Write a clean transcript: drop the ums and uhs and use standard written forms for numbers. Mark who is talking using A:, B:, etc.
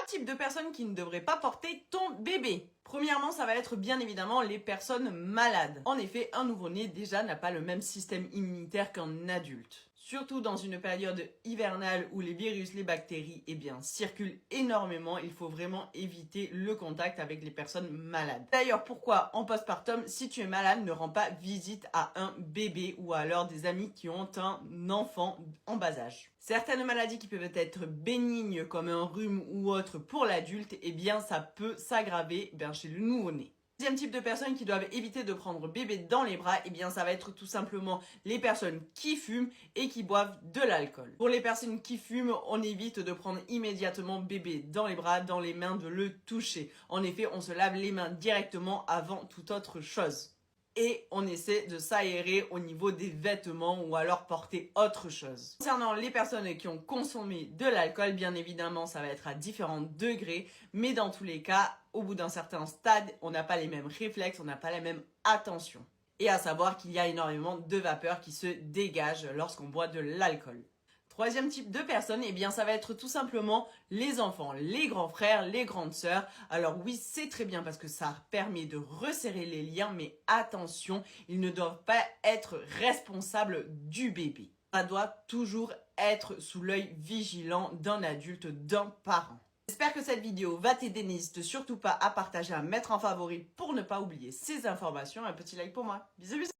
A: types de personnes qui ne devraient pas porter ton bébé. Premièrement, ça va être bien évidemment les personnes malades. En effet, un nouveau-né déjà n'a pas le même système immunitaire qu'un adulte. Surtout dans une période hivernale où les virus, les bactéries, circulent énormément, il faut vraiment éviter le contact avec les personnes malades. D'ailleurs, pourquoi en postpartum, si tu es malade, ne rends pas visite à un bébé ou alors des amis qui ont un enfant en bas âge. Certaines maladies qui peuvent être bénignes comme un rhume ou autre pour l'adulte, ça peut s'aggraver chez le nouveau-né. Deuxième type de personnes qui doivent éviter de prendre bébé dans les bras, ça va être tout simplement les personnes qui fument et qui boivent de l'alcool. Pour les personnes qui fument, on évite de prendre immédiatement bébé dans les bras, dans les mains, de le toucher. En effet, on se lave les mains directement avant toute autre chose. Et on essaie de s'aérer au niveau des vêtements ou alors porter autre chose. Concernant les personnes qui ont consommé de l'alcool, bien évidemment, ça va être à différents degrés, mais dans tous les cas, au bout d'un certain stade, on n'a pas les mêmes réflexes, on n'a pas la même attention. Et à savoir qu'il y a énormément de vapeur qui se dégage lorsqu'on boit de l'alcool. Troisième type de personnes, ça va être tout simplement les enfants, les grands frères, les grandes sœurs. Alors oui, c'est très bien parce que ça permet de resserrer les liens, mais attention, ils ne doivent pas être responsables du bébé. Ça doit toujours être sous l'œil vigilant d'un adulte, d'un parent. J'espère que cette vidéo va t'aider, n'hésite surtout pas à partager, à mettre en favori pour ne pas oublier ces informations. Un petit like pour moi. Bisous bisous.